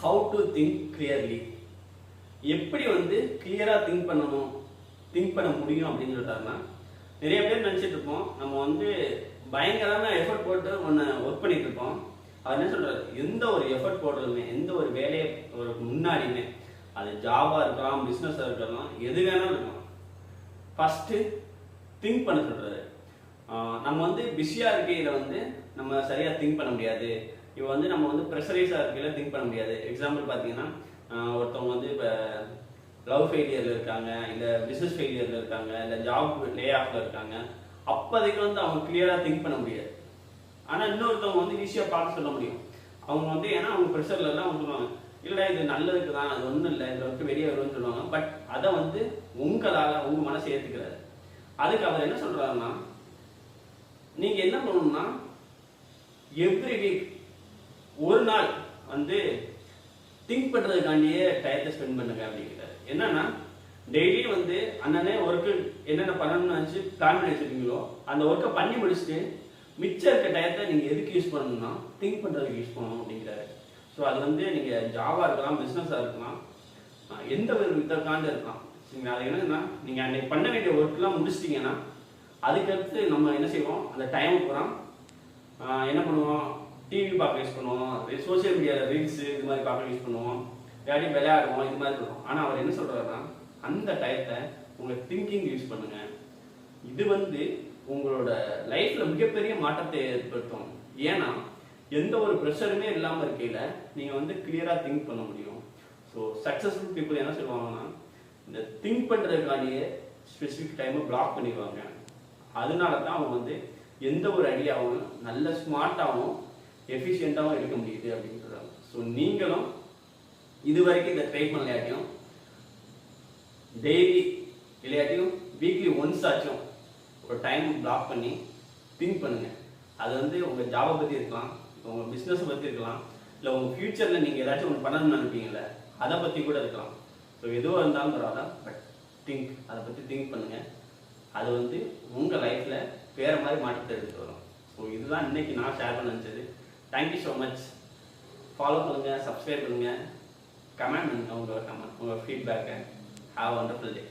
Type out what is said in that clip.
how to think clearly. எப்படி வந்து கிளியரா திங்க் பண்ண முடியும் அப்படின்னு சொல்லிட்டாருன்னா, நிறைய பேர் நினைச்சிட்டு இருப்போம் நம்ம வந்து பயங்கரமா எஃபர்ட் போட்டு ஒர்க் பண்ணிட்டு இருப்போம். அவர் என்ன சொல்றாரு, எந்த ஒரு எஃபர்ட் போடுறதுமே, எந்த ஒரு வேலையை ஒரு முன்னாடியுமே, அது ஜாபா இருக்கலாம், பிசினஸா இருக்கலாம், எது வேணாலும் இருக்கலாம், ஃபர்ஸ்ட் திங்க் பண்ண சொல்றாரு. நம்ம வந்து பிஸியா இருக்கையில வந்து நம்ம சரியா திங்க் பண்ண முடியாது. இப்போ வந்து நம்ம வந்து ப்ரெஷரைஸா இருக்கையில திங்க் பண்ண முடியாது. எக்ஸாம்பிள் பார்த்தீங்கன்னா, ஒருத்தவங்க வந்து இப்போ லவ் ஃபெயிலியர்ல இருக்காங்க, இல்லை பிஸ்னஸ் ஃபெயிலியர்ல இருக்காங்க, இல்லை ஜாப் லே ஆஃப்ல இருக்காங்க. அப்போதைக்கு வந்து அவங்க கிளியரா திங்க் பண்ண முடியாது. ஆனால் இன்னொருத்தவங்க வந்து ஈஸியாக பார்த்து சொல்ல முடியும். அவங்க வந்து ஏன்னா அவங்க ப்ரெஷர்ல எல்லாம் அவங்க சொல்லுவாங்க, இல்லை இது நல்லதுக்கு தான், அது ஒன்றும் இல்லை, இதில் வந்து வெளியே வரும்னு சொல்லுவாங்க. பட் அதை வந்து உங்களால் உங்க மனசை ஏற்றுக்கிறாரு. அதுக்கு அவர் என்ன சொல்றாருன்னா, நீங்க என்ன பண்ணணும்னா எவ்ரி வீக் ஒரு நாள் வந்து திங்க் பண்றதுக்காண்டியே டயத்தை ஸ்பெண்ட் பண்ணுங்க அப்படிங்கிறாரு. என்னன்னா டெய்லி வந்து அண்ணனே ஒர்க்கு என்னென்ன பண்ணணும்னு நினச்சி பிளான் பண்ணி வச்சிருக்கீங்களோ அந்த ஒர்க்கை பண்ணி முடிச்சுட்டு மிச்சம் இருக்க டயத்தை நீங்க எதுக்கு யூஸ் பண்ணணும்னா திங்க் பண்றதுக்கு யூஸ் பண்ணணும் அப்படிங்கிறாரு. ஸோ அது வந்து நீங்க ஜாவா இருக்கலாம், பிஸ்னஸாக இருக்கலாம், எந்த ஒரு விதக்காண்டு இருக்கலாம். சரிங்களா? அது என்னன்னா நீங்க அன்னைக்கு பண்ண வேண்டிய ஒர்க்லாம் முடிச்சிட்டீங்கன்னா அதுக்கடுத்து நம்ம என்ன செய்வோம், அந்த டைம் பூரா என்ன பண்ணுவோம், டிவி பார்க்க யூஸ் பண்ணுவோம், சோசியல் மீடியாவில் ரீல்ஸ் இது மாதிரி பார்க்க யூஸ் பண்ணுவோம், இல்லாட்டி விளையாடுவோம், இது மாதிரி இருக்கும். ஆனால் அவர் என்ன சொல்றாருன்னா, அந்த டயத்தை உங்க திங்கிங் யூஸ் பண்ணுங்க. இது வந்து உங்களோட லைஃப்ல மிகப்பெரிய மாற்றத்தை ஏற்படுத்தும். ஏன்னா எந்த ஒரு ப்ரெஷருமே இல்லாமல் இருக்கையில நீங்க வந்து கிளியரா திங்க் பண்ண முடியும். ஸோ சக்சஸ்ஃபுல் பீப்புள் என்ன சொல்லுவாங்கன்னா, இந்த திங்க் பண்றதுக்காண்டியே ஸ்பெசிஃபிக் டைமை பிளாக் பண்ணிடுவாங்க. அதனால தான் அவங்க வந்து எந்த ஒரு ஐடியாவும் நல்ல ஸ்மார்ட்டாகவும் எஃபிஷியண்டாகவும் எடுக்க முடியுது அப்படின்னு சொல்றாங்க. ஸோ நீங்களும் இது வரைக்கும் இதை ட்ரை பண்ணலையாட்டியும் டெய்லி இல்லையாட்டியும் வீக்லி ஒன்ஸ் ஆச்சும் ஒரு டைம் பிளாக் பண்ணி திங்க் பண்ணுங்க. அது வந்து உங்க ஜாபை பத்தி இருக்கலாம், உங்க பிஸ்னஸை பத்தி இருக்கலாம், இல்லை உங்க ஃபியூச்சர்ல நீங்க ஏதாச்சும் ஒன்று பண்ணணும்னு நினைப்பீங்கல்ல அதை பத்தி கூட இருக்கலாம். ஸோ எதுவாக இருந்தாலும் பரவாயில்ல, பட் அதை பத்தி திங்க் பண்ணுங்க. அது வந்து உங்க லைஃப்ல வேற மாதிரி மாற்றத்தை எடுத்துட்டு வரும். ஸோ இதுதான் இன்னைக்கு நான் ஷேர் பண்ண நினைச்சது. Thank you so much. ஃபாலோ பண்ணுங்க, சப்ஸ்கிரைப் பண்ணுங்க, கமெண்ட் பண்ணுங்க உங்க ஃபீட்பேக்கை. Have a wonderful day.